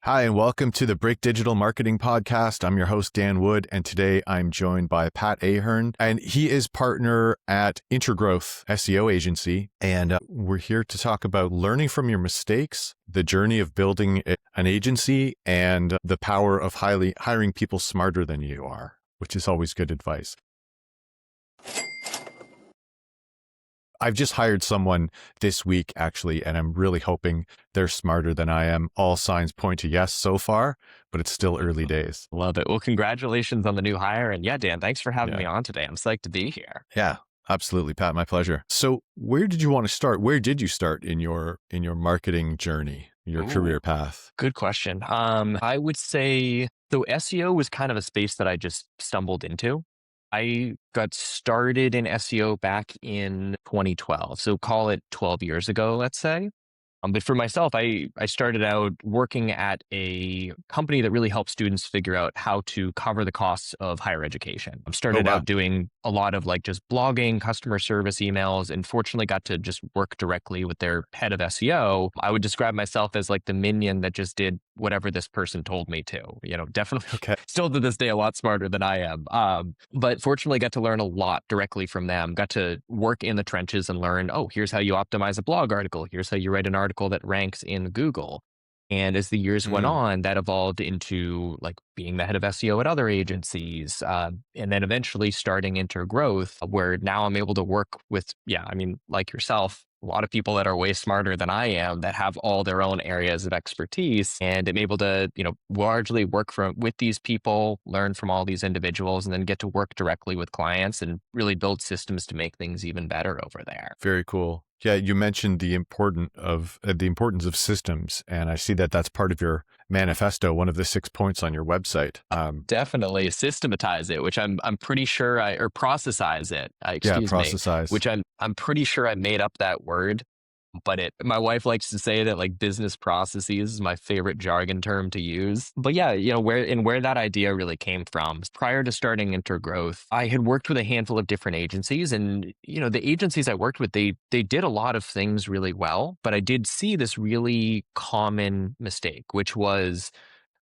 Hi, and welcome to the Break Digital Marketing Podcast. I'm your host, Dan Wood, and today I'm joined by Pat Ahern, and he is partner at Intergrowth SEO agency. And we're here to talk about learning from your mistakes, the journey of building an agency, and the power of hiring people smarter than you are, which is always good advice. I've just hired someone this week, actually, and I'm really hoping they're smarter than I am. All signs point to yes so far, but it's still early days. Love it. Well, congratulations on the new hire. And yeah, Dan, thanks for having me on today. I'm psyched to be here. Yeah, absolutely, Pat. My pleasure. So where did you want to start? Where did you start in your marketing journey, your career path? Good question. I would say, so SEO was kind of a space that I just stumbled into. I got started in SEO back in 2012. So call it 12 years ago, let's say. But for myself, I started out working at a company that really helps students figure out how to cover the costs of higher education. I started out doing a lot of like just blogging, customer service emails, and fortunately got to just work directly with their head of SEO. I would describe myself as like the minion that just did whatever this person told me to, definitely still to this day, a lot smarter than I am. But fortunately got to learn a lot directly from them, got to work in the trenches and learn, here's how you optimize a blog article. Here's how you write an article that ranks in Google. And as the years went on, that evolved into like being the head of SEO at other agencies, and then eventually starting Intergrowth, where now I'm able to work with, like yourself, a lot of people that are way smarter than I am that have all their own areas of expertise. And I'm able to, largely work with these people, learn from all these individuals, and then get to work directly with clients and really build systems to make things even better over there. Very cool. Yeah, you mentioned the importance of systems, and I see that that's part of your manifesto, one of the 6 points on your website. Definitely systematize it, which I'm pretty sure or processize it. Processize. Which I'm pretty sure I made up that word, but my wife likes to say that like business processes is my favorite jargon term to use. But yeah, where that idea really came from. Prior to starting Intergrowth, I had worked with a handful of different agencies, and the agencies I worked with, they did a lot of things really well, but I did see this really common mistake, which was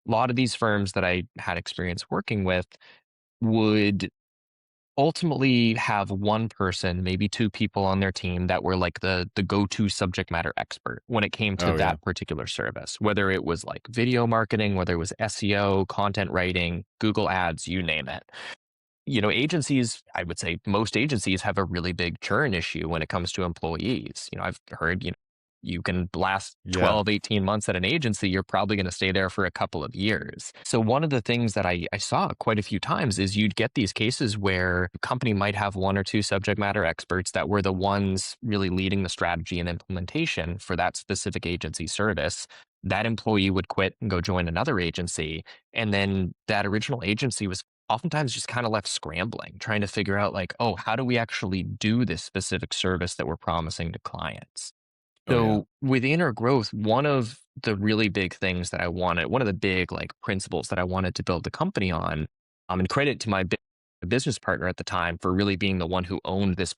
a lot of these firms that I had experience working with would ultimately have one person, maybe two people on their team that were like the go-to subject matter expert when it came to that particular service, whether it was like video marketing, whether it was SEO, content writing, Google ads, you name it. Agencies, I would say most agencies have a really big churn issue when it comes to employees. I've heard, you can last 12, 18 months at an agency, you're probably going to stay there for a couple of years. So one of the things that I saw quite a few times is you'd get these cases where a company might have one or two subject matter experts that were the ones really leading the strategy and implementation for that specific agency service. That employee would quit and go join another agency. And then that original agency was oftentimes just kind of left scrambling, trying to figure out like, how do we actually do this specific service that we're promising to clients? So with Intergrowth, one of the really big things that I wanted, one of the big like principles that I wanted to build the company on, and credit to my business partner at the time for really being the one who owned this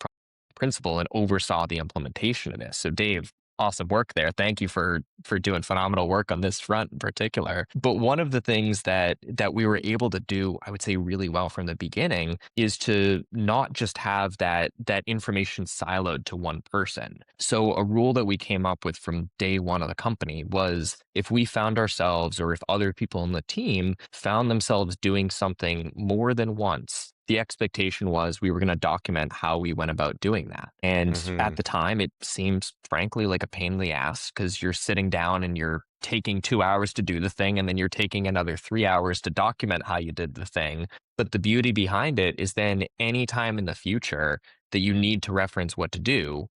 principle and oversaw the implementation of this. So Dave, awesome work there. Thank you for doing phenomenal work on this front in particular. But one of the things that we were able to do, I would say really well from the beginning, is to not just have that information siloed to one person. So a rule that we came up with from day one of the company was if we found ourselves or if other people in the team found themselves doing something more than once, the expectation was we were going to document how we went about doing that. And at the time, it seems frankly like a pain in the ass because you're sitting down and you're taking 2 hours to do the thing, and then you're taking another 3 hours to document how you did the thing. But the beauty behind it is then anytime in the future that you need to reference what to do,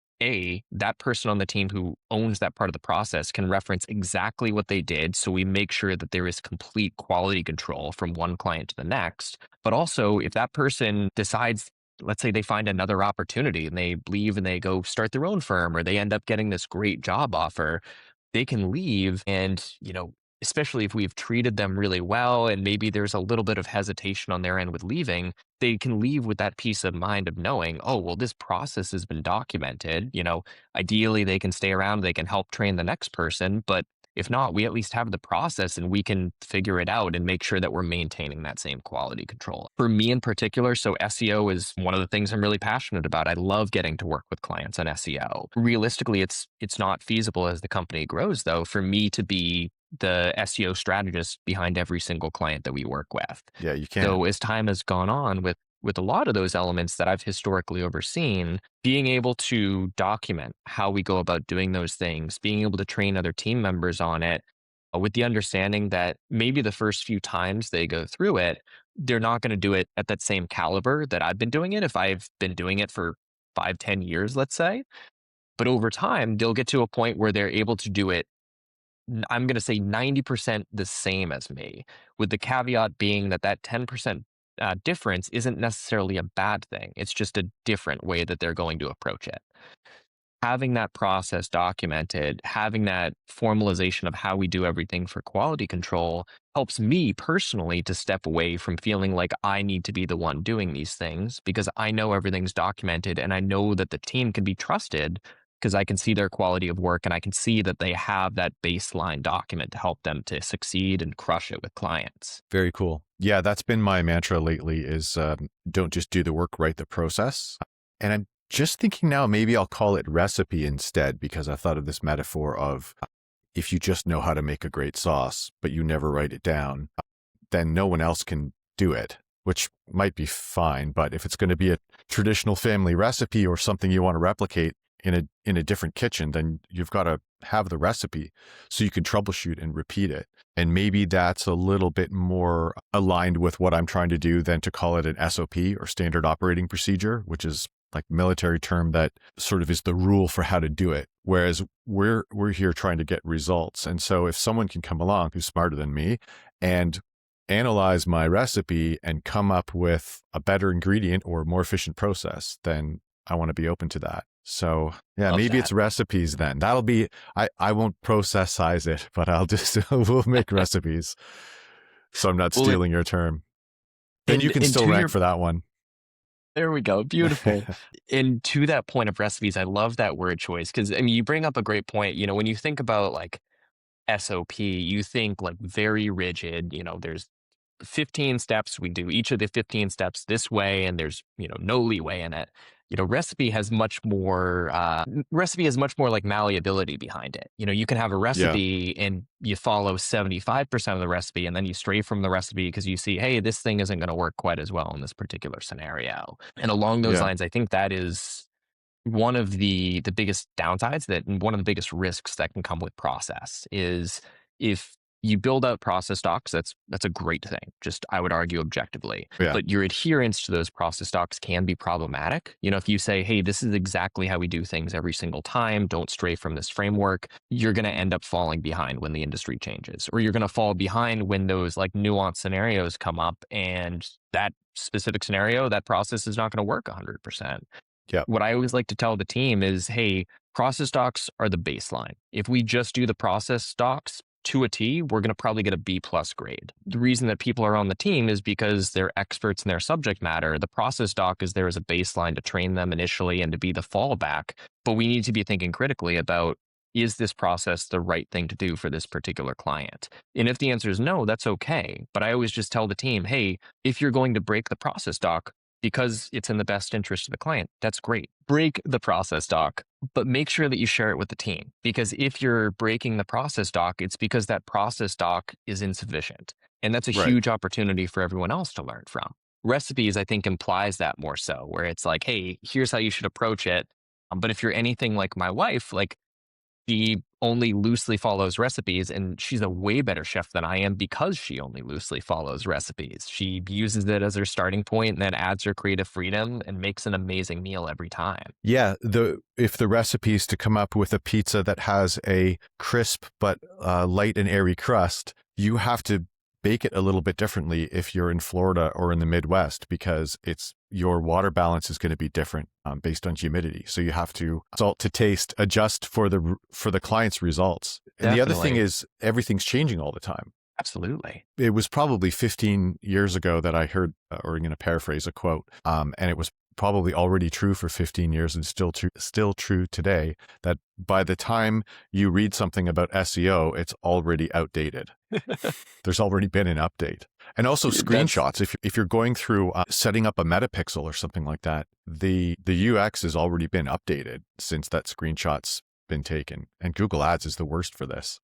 that person on the team who owns that part of the process can reference exactly what they did. So we make sure that there is complete quality control from one client to the next. But also, if that person decides, let's say they find another opportunity and they leave and they go start their own firm, or they end up getting this great job offer, they can leave and, especially if we've treated them really well and maybe there's a little bit of hesitation on their end with leaving, they can leave with that peace of mind of knowing, this process has been documented. Ideally they can stay around, they can help train the next person, but If not, we at least have the process and we can figure it out and make sure that we're maintaining that same quality control. For me in particular, so SEO is one of the things I'm really passionate about. I love getting to work with clients on SEO. Realistically, it's not feasible as the company grows, though, for me to be the SEO strategist behind every single client that we work with. Yeah, you can't. So as time has gone on with a lot of those elements that I've historically overseen, being able to document how we go about doing those things, being able to train other team members on it, with the understanding that maybe the first few times they go through it, they're not going to do it at that same caliber that I've been doing it if I've been doing it for 5, 10 years, let's say. But over time, they'll get to a point where they're able to do it, I'm going to say 90% the same as me, with the caveat being that that 10% difference isn't necessarily a bad thing. It's just a different way that they're going to approach it. Having that process documented, having that formalization of how we do everything for quality control helps me personally to step away from feeling like I need to be the one doing these things, because I know everything's documented and I know that the team can be trusted because I can see their quality of work and I can see that they have that baseline document to help them to succeed and crush it with clients. Very cool. Yeah, that's been my mantra lately is don't just do the work, write the process. And I'm just thinking now, maybe I'll call it recipe instead, because I thought of this metaphor of if you just know how to make a great sauce, but you never write it down, then no one else can do it, which might be fine. But if it's going to be a traditional family recipe or something you want to replicate in a different kitchen, then you've got to have the recipe so you can troubleshoot and repeat it. And maybe that's a little bit more aligned with what I'm trying to do than to call it an SOP or standard operating procedure, which is like military term that sort of is the rule for how to do it. Whereas we're here trying to get results. And so if someone can come along who's smarter than me and analyze my recipe and come up with a better ingredient or more efficient process, then I want to be open to that. So yeah, Love maybe that. it's recipes then. That'll be, I won't process size it, but I'll just, we'll make recipes. So I'm not Well, stealing your term. Then you can still rank for that one. There we go. Beautiful. And to that point of recipes, I love that word choice because I mean, you bring up a great point. You know, when you think about like SOP, you think like very rigid, you know, there's 15 steps. We do each of the 15 steps this way, and there's, you know, no leeway in it. You know, recipe has much more like malleability behind it. You know, you can have a recipe and you follow 75% of the recipe and then you stray from the recipe because you see, hey, this thing isn't going to work quite as well in this particular scenario. And along those lines, I think that is one of the biggest downsides, that and one of the biggest risks that can come with process is if you build out process docs, that's a great thing. Just, I would argue objectively, but your adherence to those process docs can be problematic. You know, if you say, hey, this is exactly how we do things every single time, don't stray from this framework, you're going to end up falling behind when the industry changes, or you're going to fall behind when those like nuanced scenarios come up and that specific scenario, that process is not going to work 100%. Yeah. What I always like to tell the team is, hey, process docs are the baseline. If we just do the process docs to a T, we're going to probably get a B+ grade. The reason that people are on the team is because they're experts in their subject matter. The process doc is there as a baseline to train them initially and to be the fallback. But we need to be thinking critically about, is this process the right thing to do for this particular client? And if the answer is no, that's okay. But I always just tell the team, hey, if you're going to break the process doc because it's in the best interest of the client, that's great. Break the process doc, but make sure that you share it with the team. Because if you're breaking the process doc, it's because that process doc is insufficient. And that's a huge opportunity for everyone else to learn from. Recipes, I think, implies that more so, where it's like, hey, here's how you should approach it. But if you're anything like my wife, like, she only loosely follows recipes, and she's a way better chef than I am because she only loosely follows recipes. She uses it as her starting point and then adds her creative freedom and makes an amazing meal every time. Yeah, if the recipe is to come up with a pizza that has a crisp but light and airy crust, you have to bake it a little bit differently if you're in Florida or in the Midwest, because your water balance is going to be different based on humidity. So you have to salt to taste, adjust for the client's results. And the other thing is everything's changing all the time. Absolutely. It was probably 15 years ago that I heard, or I'm going to paraphrase a quote, and it was probably already true for 15 years and still true today, that by the time you read something about SEO, it's already outdated. There's already been an update. And also screenshots. If you're going through setting up a metapixel or something like that, the UX has already been updated since that screenshot's been taken. And Google Ads is the worst for this.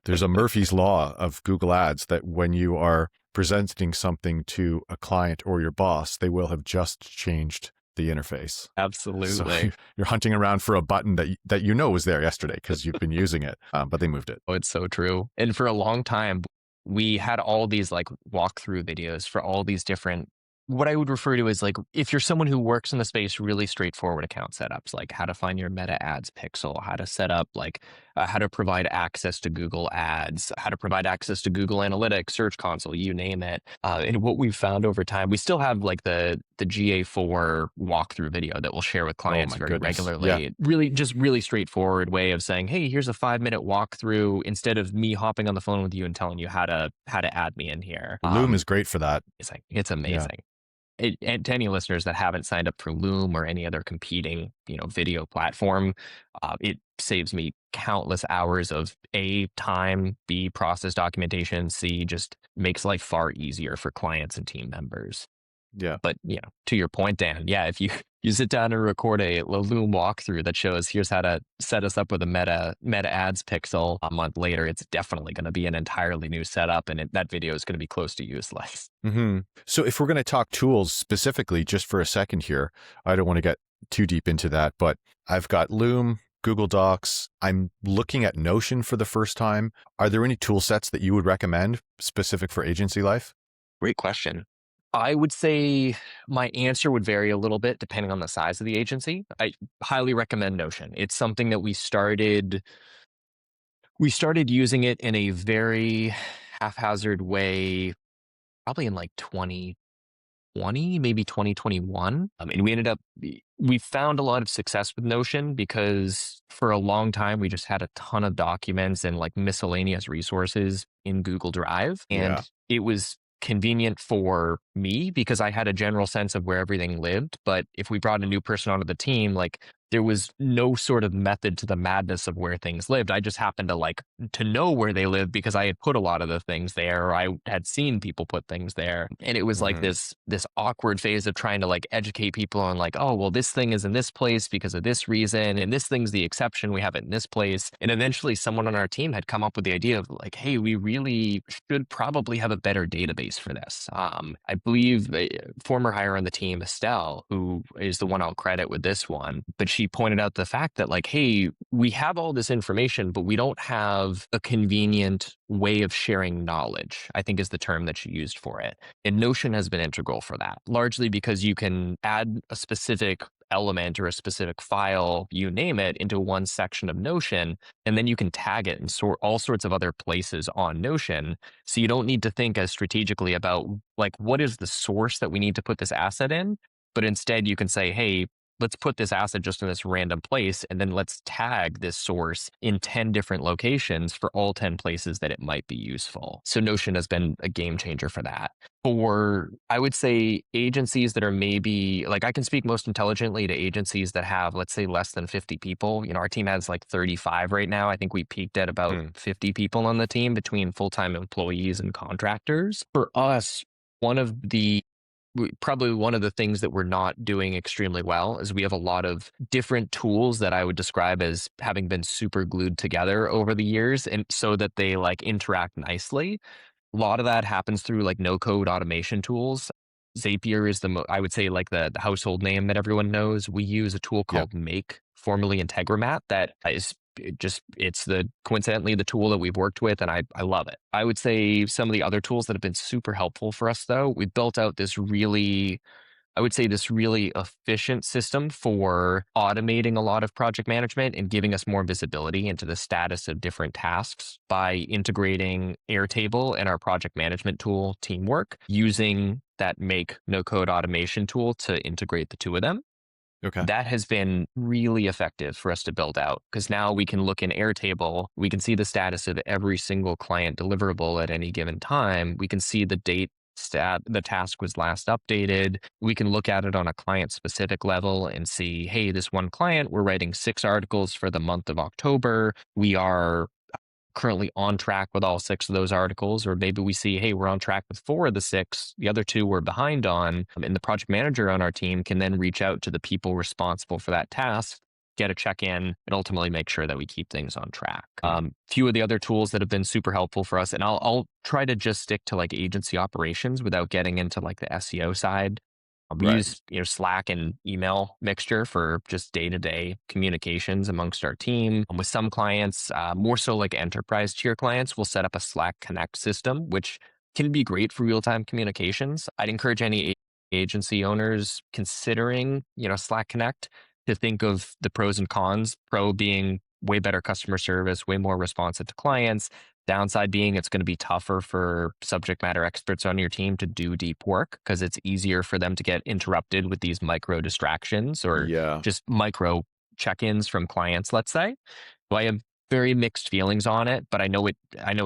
There's a Murphy's Law of Google Ads that when you are presenting something to a client or your boss, they will have just changed the interface. Absolutely. So you're hunting around for a button that you know was there yesterday because you've been using it, but they moved it. Oh, it's so true. And for a long time, we had all these like walkthrough videos for all these different, what I would refer to as like, if you're someone who works in the space, really straightforward account setups, like how to find your meta ads pixel, how to set up like how to provide access to Google Ads, how to provide access to Google Analytics, Search Console, you name it. And what we've found over time, we still have like the GA4 walkthrough video that we'll share with clients very regularly. Yeah. Really straightforward way of saying, hey, here's a 5-minute walkthrough instead of me hopping on the phone with you and telling you how to add me in here. Loom is great for that. It's amazing. Yeah. And to any listeners that haven't signed up for Loom or any other competing, video platform, it saves me countless hours of A, time, B, process documentation, C, just makes life far easier for clients and team members. Yeah. But, to your point, Dan, if you sit down and record a Loom walkthrough that shows here's how to set us up with a meta ads pixel, a month later, it's definitely going to be an entirely new setup, and that video is going to be close to useless. Mm-hmm. So if we're going to talk tools specifically just for a second here, I don't want to get too deep into that, but I've got Loom, Google Docs. I'm looking at Notion for the first time. Are there any tool sets that you would recommend specific for agency life? Great question. I would say my answer would vary a little bit depending on the size of the agency. I highly recommend Notion. It's something that we started using it in a very haphazard way, probably in like 2020, maybe 2021. And we found a lot of success with Notion because for a long time, we just had a ton of documents and like miscellaneous resources in Google Drive. And it was convenient for me because I had a general sense of where everything lived. But if we brought a new person onto the team, like there was no sort of method to the madness of where things lived. I just happened to know where they lived because I had put a lot of the things there, or I had seen people put things there. And it was like this awkward phase of trying to like educate people on like, oh, well, this thing is in this place because of this reason, and this thing's the exception, we have it in this place. And eventually someone on our team had come up with the idea of like, hey, we really should probably have a better database for this. I believe a former hire on the team, Estelle, who is the one I'll credit with this one, but she pointed out the fact that like, hey, we have all this information, but we don't have a convenient way of sharing knowledge, I think is the term that she used for it. And Notion has been integral for that, largely because you can add a specific element or a specific file, you name it, into one section of Notion, and then you can tag it in all sorts of other places on Notion. So you don't need to think as strategically about like, what is the source that we need to put this asset in? But instead you can say, hey, let's put this asset just in this random place, and then let's tag this source in 10 different locations for all 10 places that it might be useful. So Notion has been a game changer for that. For, I would say, agencies that are maybe, like I can speak most intelligently to agencies that have, let's say, less than 50 people. Our team has like 35 right now. I think we peaked at about 50 people on the team between full-time employees and contractors. For us, probably one of the things that we're not doing extremely well is we have a lot of different tools that I would describe as having been super glued together over the years, and so that they like interact nicely. A lot of that happens through like no code automation tools. Zapier is I would say like the household name that everyone knows. We use a tool called Make, formerly Integromat, that is it's coincidentally the tool that we've worked with, and I love it. I would say some of the other tools that have been super helpful for us, though, we've built out this really efficient system for automating a lot of project management and giving us more visibility into the status of different tasks by integrating Airtable and our project management tool, Teamwork, using that Make no-code automation tool to integrate the two of them. Okay. That has been really effective for us to build out, because now we can look in Airtable, we can see the status of every single client deliverable at any given time. We can see the date the task was last updated. We can look at it on a client specific level and see, hey, this one client, we're writing 6 articles for the month of October. We are currently on track with all 6 of those articles, or maybe we see, hey, we're on track with 4 of the 6, the other 2 we're behind on, and the project manager on our team can then reach out to the people responsible for that task, get a check-in, and ultimately make sure that we keep things on track. Few of the other tools that have been super helpful for us, and I'll try to just stick to like agency operations without getting into like the SEO side. We Right. use Slack and email mixture for just day-to-day communications amongst our team. With some clients, more so like enterprise tier clients, we'll set up a Slack Connect system, which can be great for real-time communications. I'd encourage any agency owners considering Slack Connect to think of the pros and cons. Pro being way better customer service, way more responsive to clients. Downside being it's going to be tougher for subject matter experts on your team to do deep work because it's easier for them to get interrupted with these micro distractions or Yeah. just micro check-ins from clients, let's say. So I have very mixed feelings on it, but I know it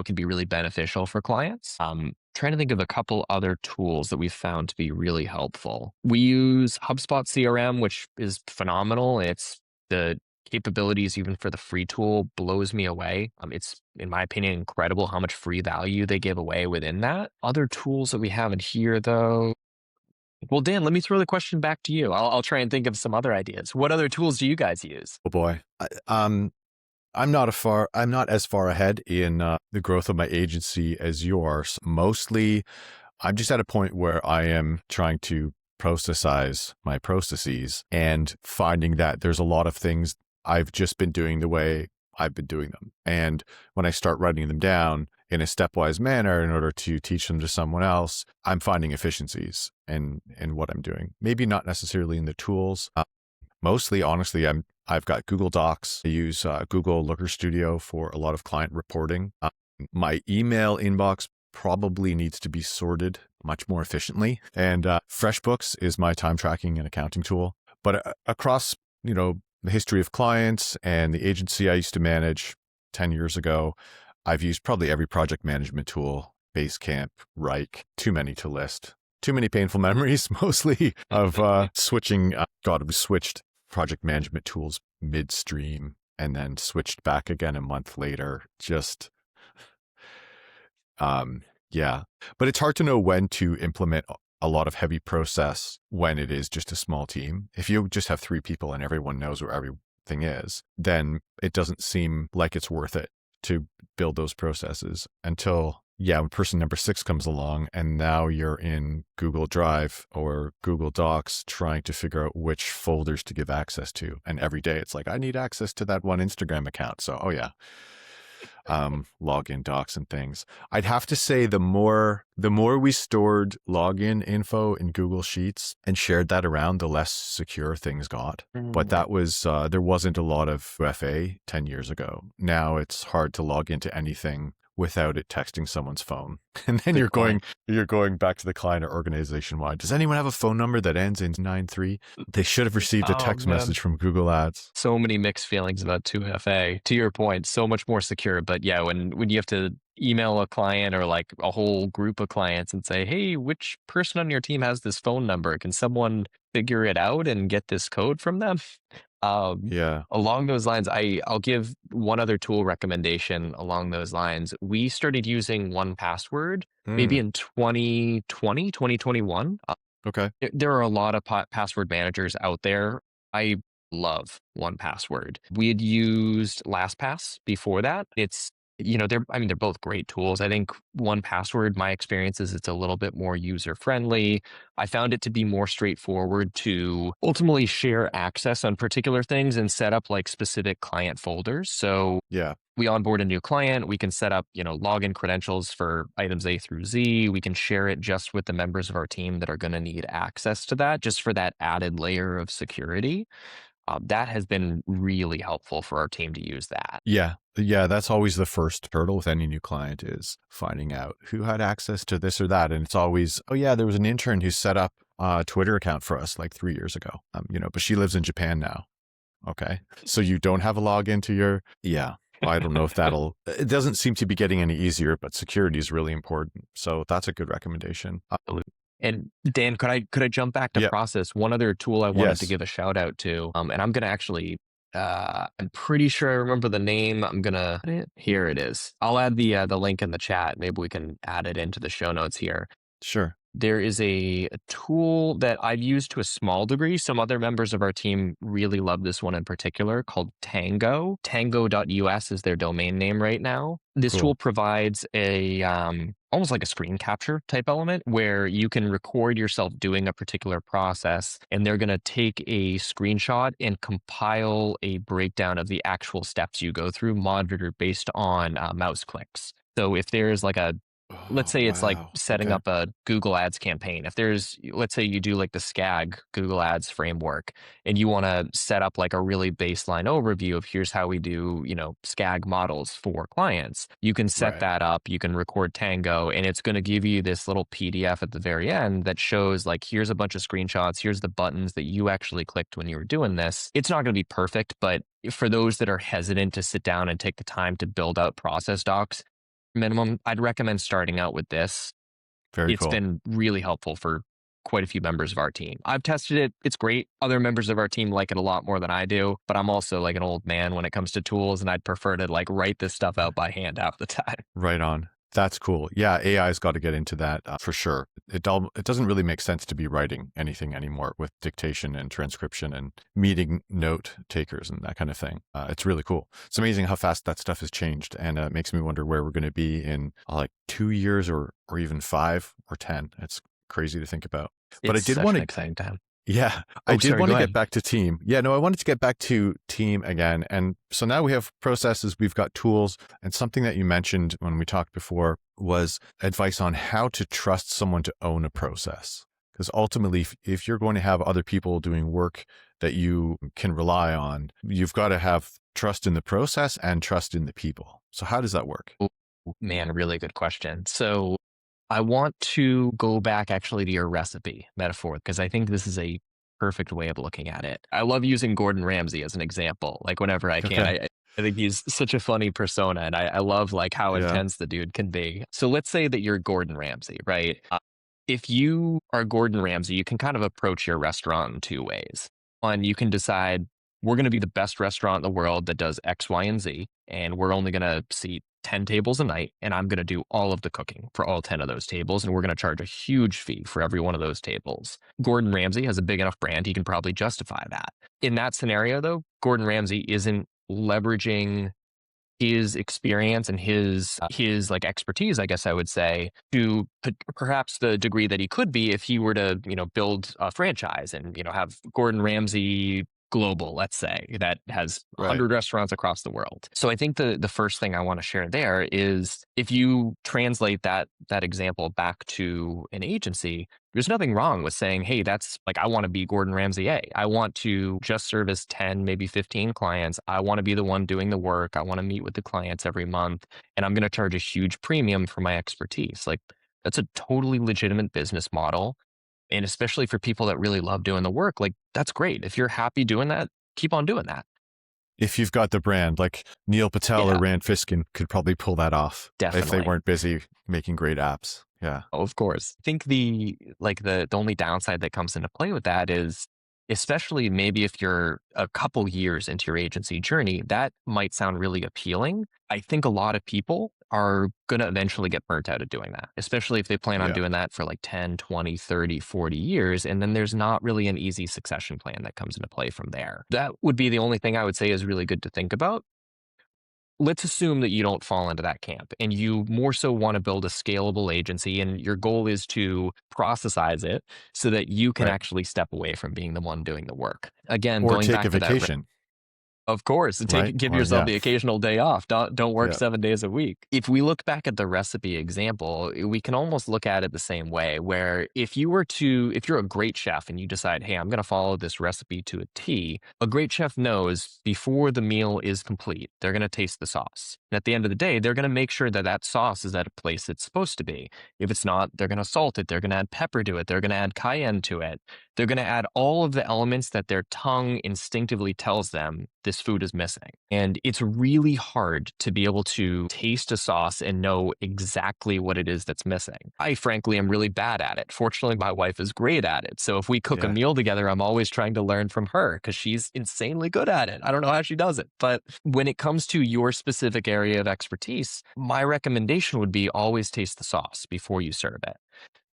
can be really beneficial for clients. Trying to think of a couple other tools that we've found to be really helpful. We use HubSpot CRM, which is phenomenal. It's the capabilities, even for the free tool, blows me away. It's, in my opinion, incredible how much free value they give away within that. Other tools that we have in here, though. Well, Dan, let me throw the question back to you. I'll try and think of some other ideas. What other tools do you guys use? Oh boy. I'm not as far ahead in the growth of my agency as yours. Mostly, I'm just at a point where I am trying to processize my processes and finding that there's a lot of things I've just been doing the way I've been doing them. And when I start writing them down in a stepwise manner in order to teach them to someone else, I'm finding efficiencies in what I'm doing. Maybe not necessarily in the tools. Mostly, honestly, I've got Google Docs. I use Google Looker Studio for a lot of client reporting. My email inbox probably needs to be sorted much more efficiently. And FreshBooks is my time tracking and accounting tool. But across, the history of clients and the agency I used to manage 10 years ago, I've used probably every project management tool, Basecamp, Reich, too many to list. Too many painful memories, mostly of switching. We switched project management tools midstream and then switched back again a month later. Just, yeah. But it's hard to know when to implement a lot of heavy process when it is just a small team. If you just have 3 people and everyone knows where everything is, then it doesn't seem like it's worth it to build those processes until when person number 6 comes along and now you're in Google Drive or Google Docs trying to figure out which folders to give access to. And every day it's like, I need access to that one Instagram account. So, login docs and things. I'd have to say the more we stored login info in Google Sheets and shared that around, the less secure things got. But that was, there wasn't a lot of FA 10 years ago. Now it's hard to log into anything without it texting someone's phone. And then you're going back to the client or organization wide. Does anyone have a phone number that ends in 93? They should have received a text message from Google Ads. So many mixed feelings about 2FA. To your point, so much more secure. But yeah, when you have to email a client or like a whole group of clients and say, hey, which person on your team has this phone number? Can someone figure it out and get this code from them? Along those lines, I'll give one other tool recommendation along those lines. We started using 1Password maybe in 2020, 2021. Okay. There are a lot of password managers out there. I love 1Password. We had used LastPass before that. It's they're both great tools. I think 1Password, my experience is it's a little bit more user friendly. I found it to be more straightforward to ultimately share access on particular things and set up like specific client folders. So we onboard a new client, we can set up, login credentials for items A through Z. We can share it just with the members of our team that are going to need access to that, just for that added layer of security. That has been really helpful for our team to use that. Yeah, that's always the first hurdle with any new client is finding out who had access to this or that. And it's always, there was an intern who set up a Twitter account for us like 3 years ago, but she lives in Japan now. Okay. So you don't have a login to your, Well, I don't know if it doesn't seem to be getting any easier, but security is really important. So that's a good recommendation. And Dan, could I jump back to Yeah. process? One other tool I wanted to Yes. give a shout out to, and I'm gonna actually, I'm pretty sure I remember the name. Here it is. I'll add the link in the chat. Maybe we can add it into the show notes here. Sure. There is a tool that I've used to a small degree. Some other members of our team really love this one in particular, called Tango. Tango.us is their domain name right now. This tool Cool. provides a almost like a screen capture type element where you can record yourself doing a particular process, and they're going to take a screenshot and compile a breakdown of the actual steps you go through, monitored based on mouse clicks. So if there's like let's Oh, say it's like wow. setting Okay. up a Google Ads campaign. Let's say you do like the SCAG Google Ads framework, and you want to set up like a really baseline overview of here's how we do, SCAG models for clients. You can set Right. that up. You can record Tango, and it's going to give you this little PDF at the very end that shows like, here's a bunch of screenshots. Here's the buttons that you actually clicked when you were doing this. It's not going to be perfect, but for those that are hesitant to sit down and take the time to build out process docs, minimum, I'd recommend starting out with this. Very It's cool. been really helpful for quite a few members of our team. I've tested it. It's great. Other members of our team like it a lot more than I do, but I'm also like an old man when it comes to tools, and I'd prefer to like write this stuff out by hand half the time. Right on. That's cool. Yeah, AI's got to get into that for sure. It doesn't really make sense to be writing anything anymore with dictation and transcription and meeting note takers and that kind of thing. It's really cool. It's amazing how fast that stuff has changed, and it makes me wonder where we're going to be in like 2 years or even 5 or 10. It's crazy to think about. But I It's did such want an to exciting time. Yeah, I Oh, did sorry, want go to get ahead. back to team. Yeah, no, I wanted to get back to team again. And so now we have processes, we've got tools, and something that you mentioned when we talked before was advice on how to trust someone to own a process. Because ultimately, if you're going to have other people doing work that you can rely on, you've got to have trust in the process and trust in the people. So how does that work? Oh, man, really good question. So I want to go back actually to your recipe metaphor, because I think this is a perfect way of looking at it. I love using Gordon Ramsay as an example, like whenever I can. Okay. I think he's such a funny persona, and I love like how Yeah. intense the dude can be. So let's say that you're Gordon Ramsay, right? If you are Gordon Ramsay, you can kind of approach your restaurant in two ways. One, you can decide we're going to be the best restaurant in the world that does X, Y, and Z, and we're only going to seat 10 tables a night, and I'm going to do all of the cooking for all 10 of those tables, and we're going to charge a huge fee for every one of those tables. Gordon Ramsay has a big enough brand, he can probably justify that. In that scenario, though, Gordon Ramsay isn't leveraging his experience and his like expertise, I guess I would say, to perhaps the degree that he could be if he were to build a franchise and have Gordon Ramsay Global, let's say, that has Right. 100 restaurants across the world. So I think the first thing I want to share there is, if you translate that example back to an agency, there's nothing wrong with saying, hey, that's like, I want to be Gordon Ramsay A. I want to just service 10, maybe 15 clients. I want to be the one doing the work. I want to meet with the clients every month, and I'm going to charge a huge premium for my expertise. Like, that's a totally legitimate business model. And especially for people that really love doing the work, like, that's great. If you're happy doing that, keep on doing that. If you've got the brand, like Neil Patel or Yeah, Rand Fiskin could probably pull that off if they definitely. weren't busy making great apps. Yeah. Oh, of course. I think the only downside that comes into play with that is, especially maybe if you're a couple years into your agency journey, that might sound really appealing. I think a lot of people are going to eventually get burnt out of doing that, especially if they plan on Yeah. doing that for like 10, 20, 30, 40 years. And then there's not really an easy succession plan that comes into play from there. That would be the only thing I would say is really good to think about. Let's assume that you don't fall into that camp and you more so want to build a scalable agency, and your goal is to processize it so that you can Right. actually step away from being the one doing the work. Again, Or going take a back to that, vacation. of course, Right. give Or yourself yeah. the occasional day off. Don't work Yeah. 7 days a week. If we look back at the recipe example, we can almost look at it the same way, where if you're a great chef and you decide, hey, I'm going to follow this recipe to a T, a great chef knows before the meal is complete, they're going to taste the sauce. And at the end of the day, they're going to make sure that that sauce is at a place it's supposed to be. If it's not, they're going to salt it. They're going to add pepper to it. They're going to add cayenne to it. They're going to add all of the elements that their tongue instinctively tells them this food is missing. And it's really hard to be able to taste a sauce and know exactly what it is that's missing. I frankly am really bad at it. Fortunately, my wife is great at it. So if we cook a meal together, I'm always trying to learn from her because she's insanely good at it. I don't know how she does it. But when it comes to your specific area of expertise, my recommendation would be always taste the sauce before you serve it.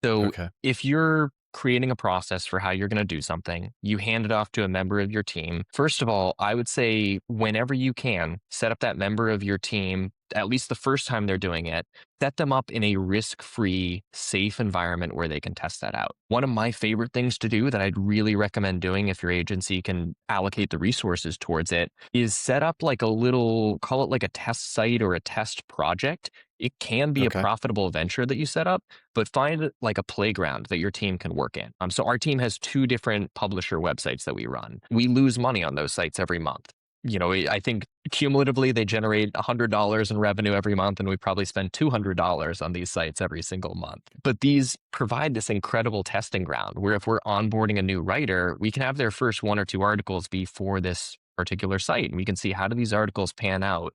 So if you're creating a process for how you're going to do something, you hand it off to a member of your team. First of all, I would say whenever you can, set up that member of your team, at least the first time they're doing it, set them up in a risk-free, safe environment where they can test that out. One of my favorite things to do that I'd really recommend doing if your agency can allocate the resources towards it is set up like a little, call it like a test site or a test project. It can be a profitable venture that you set up, but find like a playground that your team can work in. So our team has 2 different publisher websites that we run. We lose money on those sites every month. I think cumulatively they generate $100 in revenue every month, and we probably spend $200 on these sites every single month. But these provide this incredible testing ground where if we're onboarding a new writer, we can have their first 1 or 2 articles be for this particular site. And we can see, how do these articles pan out?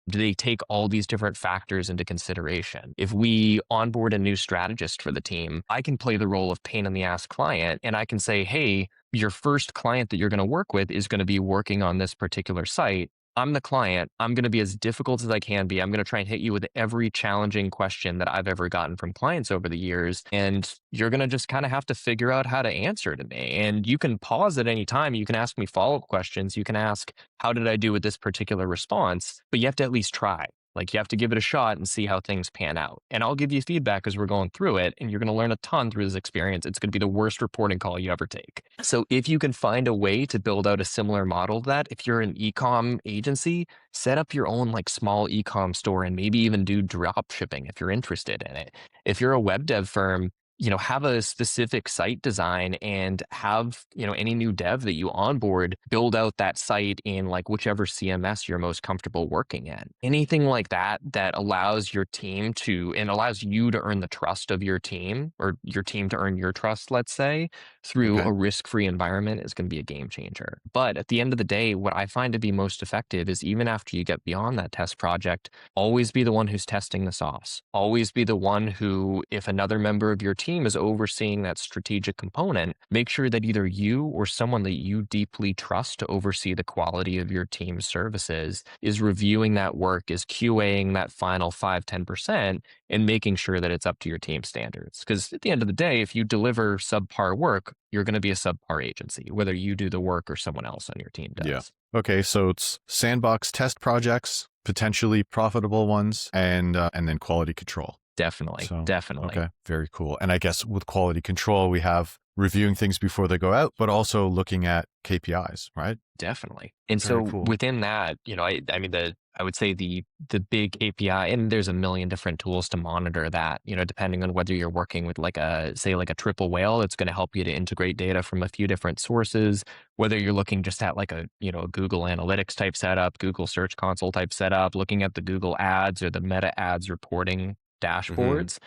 Do they take all these different factors into consideration? If we onboard a new strategist for the team, I can play the role of pain in the ass client, and I can say, hey, your first client that you're going to work with is going to be working on this particular site. I'm the client. I'm going to be as difficult as I can be. I'm going to try and hit you with every challenging question that I've ever gotten from clients over the years. And you're going to just kind of have to figure out how to answer to me. And you can pause at any time. You can ask me follow-up questions. You can ask, how did I do with this particular response? But you have to at least try. Like, you have to give it a shot and see how things pan out. And I'll give you feedback as we're going through it, and you're going to learn a ton through this experience. It's going to be the worst reporting call you ever take. So if you can find a way to build out a similar model to that, if you're an e-com agency, set up your own like small e-com store and maybe even do drop shipping if you're interested in it. If you're a web dev firm, have a specific site design and have, any new dev that you onboard build out that site in like whichever CMS you're most comfortable working in. Anything like that allows your team and allows you to earn the trust of your team, or your team to earn your trust, let's say, through a risk-free environment is going to be a game changer. But at the end of the day, what I find to be most effective is, even after you get beyond that test project, always be the one who's testing the sauce. Always be the one who, if another member of your team is overseeing that strategic component, make sure that either you or someone that you deeply trust to oversee the quality of your team's services is reviewing that work, is QAing that final 5-10%, and making sure that it's up to your team standards. Because at the end of the day, if you deliver subpar work, you're going to be a subpar agency, whether you do the work or someone else on your team does. Yeah. Okay, so it's sandbox test projects, potentially profitable ones, and then quality control. Definitely. Okay, very cool. And I guess with quality control, we have reviewing things before they go out, but also looking at KPIs, right? Definitely. And very cool. Within that, I would say the big API, and there's a million different tools to monitor that, depending on whether you're working with like a triple whale, it's going to help you to integrate data from a few different sources, whether you're looking just at like a Google Analytics type setup, Google Search Console type setup, looking at the Google Ads or the Meta Ads reporting dashboards,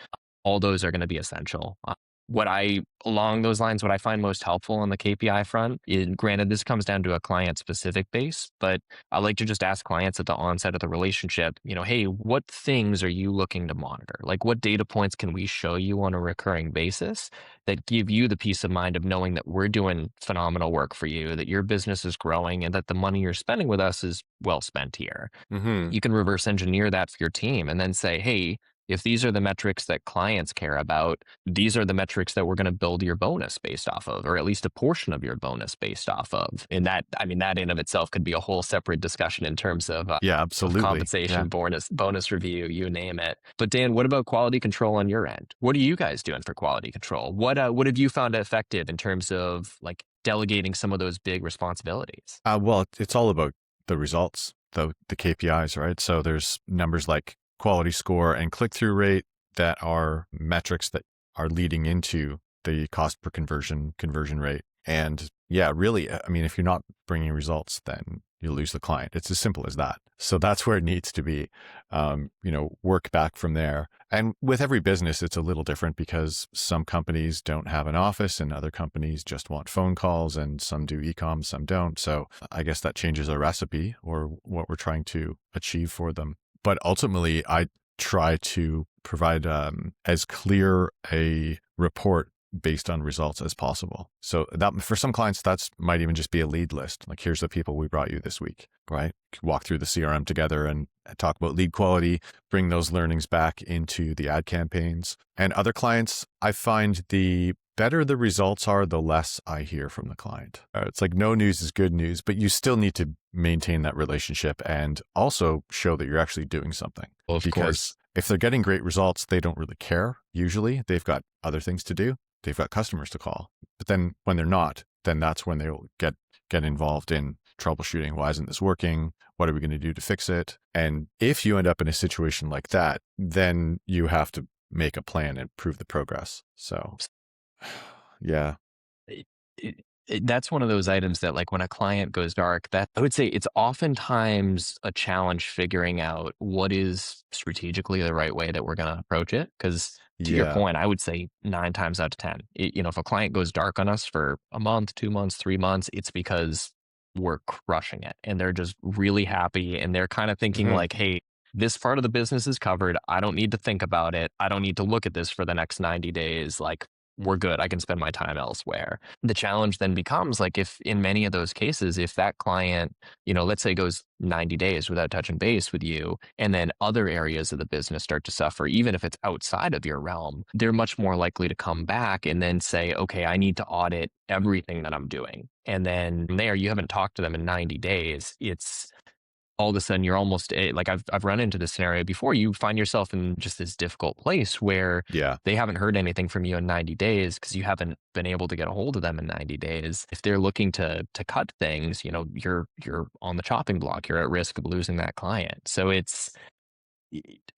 all those are going to be essential. Along those lines, what I find most helpful on the KPI front, granted, this comes down to a client-specific base, but I like to just ask clients at the onset of the relationship, hey, what things are you looking to monitor? Like, what data points can we show you on a recurring basis that give you the peace of mind of knowing that we're doing phenomenal work for you, that your business is growing, and that the money you're spending with us is well spent here? You can reverse engineer that for your team and then say, hey, if these are the metrics that clients care about, these are the metrics that we're going to build your bonus based off of, or at least a portion of your bonus based off of. And that in of itself could be a whole separate discussion in terms of absolutely. Of compensation, bonus review, you name it. But Dan, what about quality control on your end? What are you guys doing for quality control? What have you found effective in terms of like delegating some of those big responsibilities? Well, it's all about the results, the KPIs, right? So there's numbers like quality score and click-through rate that are metrics that are leading into the cost per conversion rate. And yeah, really, I mean, if you're not bringing results, then you lose the client. It's as simple as that. So that's where it needs to be. Work back from there. And with every business, it's a little different because some companies don't have an office and other companies just want phone calls, and some do e-com, some don't. So I guess that changes our recipe or what we're trying to achieve for them. But ultimately, I try to provide as clear a report based on results as possible. So that for some clients, that's might even just be a lead list. Like, here's the people we brought you this week, right? Walk through the CRM together and talk about lead quality, bring those learnings back into the ad campaigns. And other clients, I find the better the results are, the less I hear from the client. It's like no news is good news, but you still need to maintain that relationship and also show that you're actually doing something. Well, of course. If they're getting great results, they don't really care. Usually they've got other things to do. They've got customers to call. But then when they're not, then that's when they'll get involved in troubleshooting. Why isn't this working? What are we going to do to fix it? And if you end up in a situation like that, then you have to make a plan and prove the progress. So yeah. That's one of those items that, like, when a client goes dark, that I would say it's oftentimes a challenge figuring out what is strategically the right way that we're going to approach it. Because to your Yeah. point, I would say 9 times out of 10, if a client goes dark on us for a month, 2 months, 3 months, it's because we're crushing it and they're just really happy and they're kind of thinking Mhm. like, hey, this part of the business is covered. I don't need to think about it. I don't need to look at this for the next 90 days. Like, we're good. I can spend my time elsewhere. The challenge then becomes, like, if in many of those cases, if that client, let's say goes 90 days without touching base with you, and then other areas of the business start to suffer, even if it's outside of your realm, they're much more likely to come back and then say, okay, I need to audit everything that I'm doing. And then from there, you haven't talked to them in 90 days. It's all of a sudden you're almost like, I've run into this scenario before. You find yourself in just this difficult place where Yeah. they haven't heard anything from you in 90 days because you haven't been able to get a hold of them in 90 days. If they're looking to cut things, you're on the chopping block. You're at risk of losing that client. So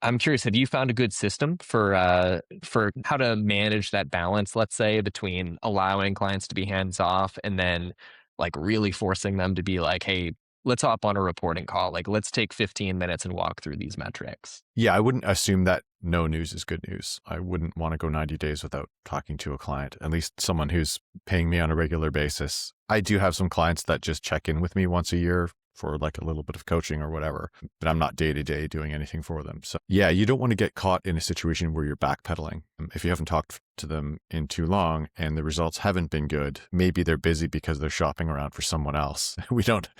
I'm curious, have you found a good system for how to manage that balance, let's say, between allowing clients to be hands off and then, like, really forcing them to be like, hey, let's hop on a reporting call. Like, let's take 15 minutes and walk through these metrics. Yeah, I wouldn't assume that no news is good news. I wouldn't want to go 90 days without talking to a client, at least someone who's paying me on a regular basis. I do have some clients that just check in with me once a year for like a little bit of coaching or whatever, but I'm not day to day doing anything for them. So yeah, you don't want to get caught in a situation where you're backpedaling. If you haven't talked to them in too long and the results haven't been good, maybe they're busy because they're shopping around for someone else.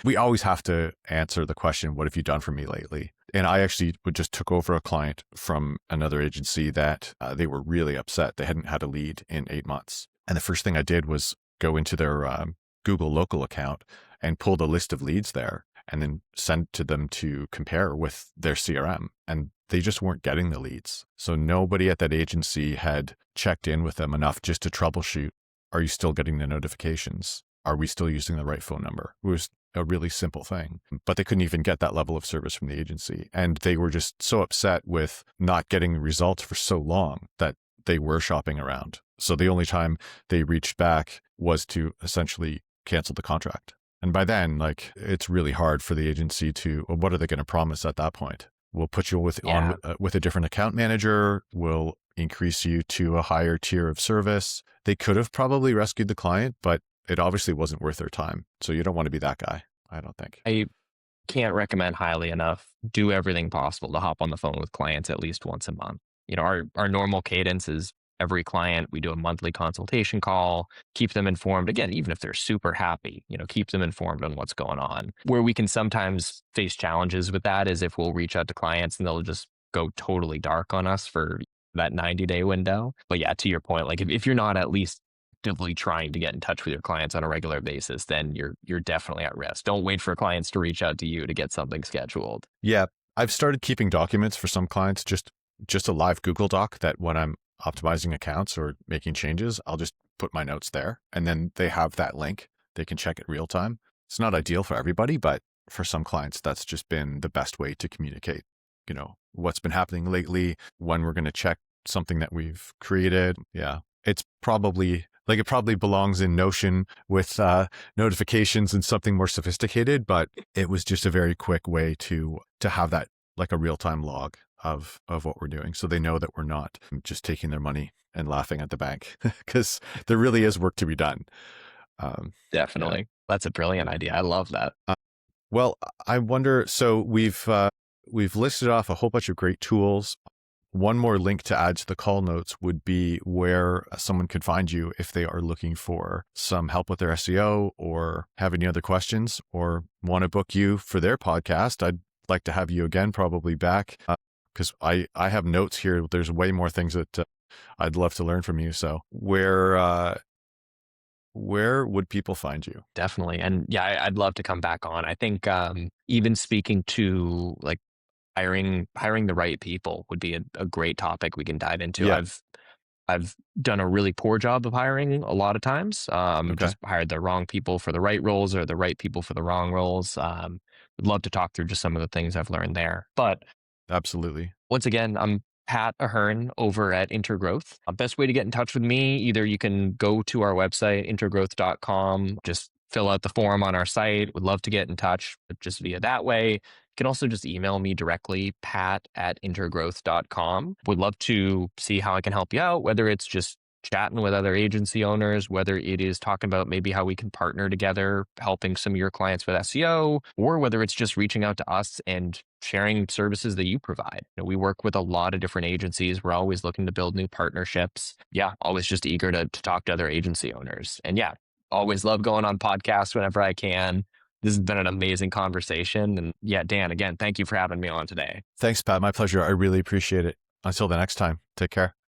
We always have to answer the question, what have you done for me lately? And I actually just took over a client from another agency that they were really upset. They hadn't had a lead in 8 months. And the first thing I did was go into their Google local account and pull the list of leads there and then send to them to compare with their CRM. And they just weren't getting the leads. So nobody at that agency had checked in with them enough just to troubleshoot. Are you still getting the notifications? Are we still using the right phone number? It was a really simple thing, but they couldn't even get that level of service from the agency. And they were just so upset with not getting results for so long that they were shopping around. So the only time they reached back was to essentially cancel the contract. And by then, like, it's really hard for the agency to, well, what are they going to promise at that point? We'll put you with a different account manager. We'll increase you to a higher tier of service. They could have probably rescued the client, but it obviously wasn't worth their time. So you don't want to be that guy, I don't think. I can't recommend highly enough. Do everything possible to hop on the phone with clients at least once a month. Our normal cadence is every client, we do a monthly consultation call, keep them informed. Again, even if they're super happy, keep them informed on what's going on. Where we can sometimes face challenges with that is if we'll reach out to clients and they'll just go totally dark on us for that 90-day window. But yeah, to your point, like, if you're not at least actively trying to get in touch with your clients on a regular basis, then you're definitely at risk. Don't wait for clients to reach out to you to get something scheduled. Yeah, I've started keeping documents for some clients, just a live Google Doc that when I'm optimizing accounts or making changes, I'll just put my notes there and then they have that link. They can check it real time. It's not ideal for everybody, but for some clients, that's just been the best way to communicate, what's been happening lately, when we're going to check something that we've created. Yeah. It's probably Like it probably belongs in Notion with notifications and something more sophisticated, but it was just a very quick way to have that like a real-time log of what we're doing. So they know that we're not just taking their money and laughing at the bank, because there really is work to be done. Definitely. Yeah. That's a brilliant idea. I love that. Well, I wonder, so we've listed off a whole bunch of great tools. One more link to add to the call notes would be where someone could find you if they are looking for some help with their SEO or have any other questions or want to book you for their podcast. I'd like to have you again, probably back, because I have notes here. There's way more things that I'd love to learn from you. So where would people find you? Definitely. And yeah, I'd love to come back on. I think even speaking to like hiring the right people would be a great topic we can dive into. Yeah. I've done a really poor job of hiring a lot of times. Okay. Just hired the wrong people for the right roles or the right people for the wrong roles. Would love to talk through just some of the things I've learned there. But absolutely. Once again, I'm Pat Ahern over at Intergrowth. Best way to get in touch with me, either you can go to our website, intergrowth.com, just fill out the form on our site. Would love to get in touch just via that way. You can also just email me directly, pat@intergrowth.com. Would love to see how I can help you out, whether it's just chatting with other agency owners, whether it is talking about maybe how we can partner together, helping some of your clients with SEO, or whether it's just reaching out to us and sharing services that you provide. We work with a lot of different agencies. We're always looking to build new partnerships. Yeah, always just eager to talk to other agency owners. And yeah, always love going on podcasts whenever I can. This has been an amazing conversation. And yeah, Dan, again, thank you for having me on today. Thanks, Pat. My pleasure. I really appreciate it. Until the next time, take care.